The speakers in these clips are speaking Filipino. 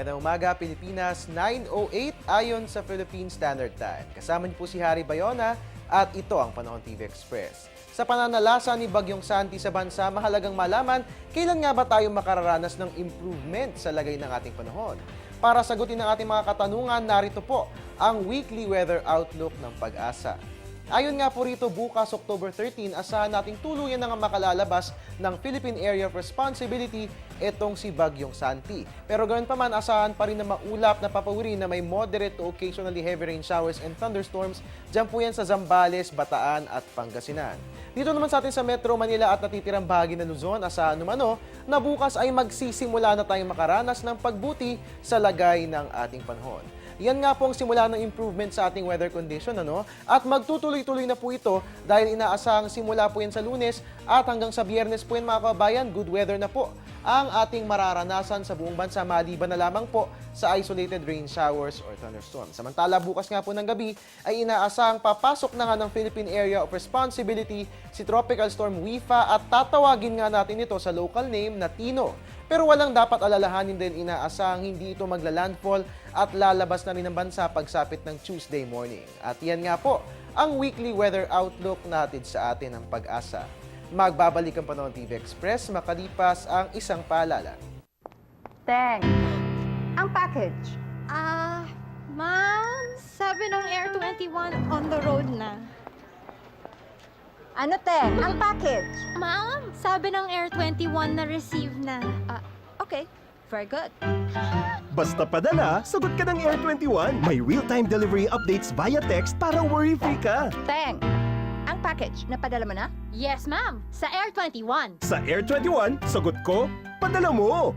Magandang umaga, Pilipinas, 9:08 ayon sa Philippine Standard Time. Kasama niyo po si Harry Bayona at ito ang Panahon TV Express. Sa pananalasa ni Bagyong Santi sa bansa, mahalagang malaman kailan nga ba tayo makararanas ng improvement sa lagay ng ating panahon. Para sagutin ang ating mga katanungan, narito po ang weekly weather outlook ng Pag-asa. Ayon nga po rito, bukas October 13, asahan nating tuluyan na nga makalalabas ng Philippine Area of Responsibility itong si Bagyong Santi. Pero ganoon pa man, asahan pa rin na maulap na papawiri na may moderate to occasionally heavy rain showers and thunderstorms. Diyan po yan sa Zambales, Bataan at Pangasinan. Dito naman sa atin sa Metro Manila at natitirang bahagi ng Luzon, asahan naman na bukas ay magsisimula na tayong makaranas ng pagbuti sa lagay ng ating panahon. Yan nga po ang simula ng improvement sa ating weather condition, At magtutuloy-tuloy na po ito dahil inaasahang simula po yan sa Lunes at hanggang sa Biyernes po yan, mga kabayan, good weather na po ang ating mararanasan sa buong bansa, maliban na lamang po sa isolated rain showers or thunderstorms. Samantala, bukas nga po ng gabi ay inaasahang papasok na nga ng Philippine Area of Responsibility si Tropical Storm Wifa at tatawagin nga natin ito sa local name na Tino. Pero walang dapat alalahanin din, inaasahang hindi ito magla-landfall at lalabas na rin ng bansa pagsapit ng Tuesday morning. At yan nga po ang weekly weather outlook natin sa atin ng Pag-asa. Magbabalik ang Panahon TV Express makalipas ang isang paalala. Teng, ang package. Ma'am, sabi ng Air 21 on the road na. Ano, Teng? Ang package. Ma'am, sabi ng Air 21 na receive na. Okay, very good. Basta padala, sagot ka ng Air 21. May real-time delivery updates via text para worry-free ka. Teng, ang package, napadala mo na? Yes, ma'am, sa Air 21. Sa Air 21, sagot ko, padala mo.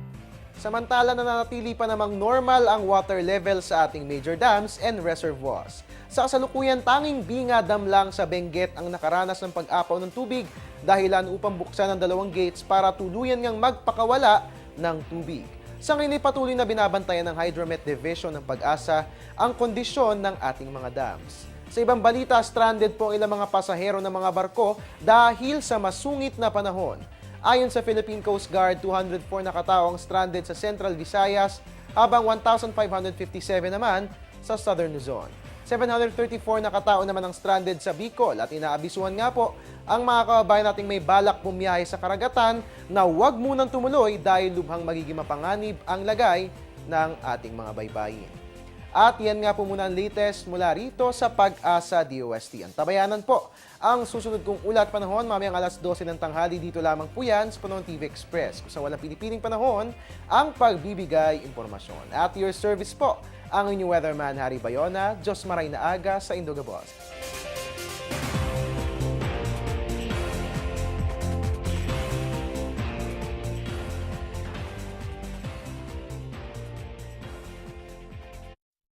Samantala, nananatili pa namang normal ang water level sa ating major dams and reservoirs. Sa kasalukuyan, tanging Binga Dam lang sa Benguet ang nakaranas ng pag-apaw ng tubig dahilan upang buksan ang 2 gates para tuluyan ngang magpakawala ng tubig. Sa ngayon ay patuloy na binabantayan ng Hydromet Division ng Pag-asa ang kondisyon ng ating mga dams. Sa ibang balita, stranded po ang ilang mga pasahero ng mga barko dahil sa masungit na panahon. Ayon sa Philippine Coast Guard, 204 na katao ang stranded sa Central Visayas, habang 1,557 naman sa Southern Luzon. 734 na katao naman ang stranded sa Bicol at inaabisuhan nga po ang mga kababayan nating may balak bumiyahe sa karagatan na huwag munang tumuloy dahil lubhang magiging mapanganib ang lagay ng ating mga baybayin. At yan nga po muna ang latest mula rito sa Pag-asa DOST. Ang tabayanan po ang susunod kong ulat panahon mamayang alas 12 ng tanghali. Dito lamang po yan sa Panahon TV Express. Kung sa walang pinipiling panahon, ang pagbibigay impormasyon. At your service po, ang inyong weatherman Harry Bayona, Diyos Maray na Aga sa Indogabos.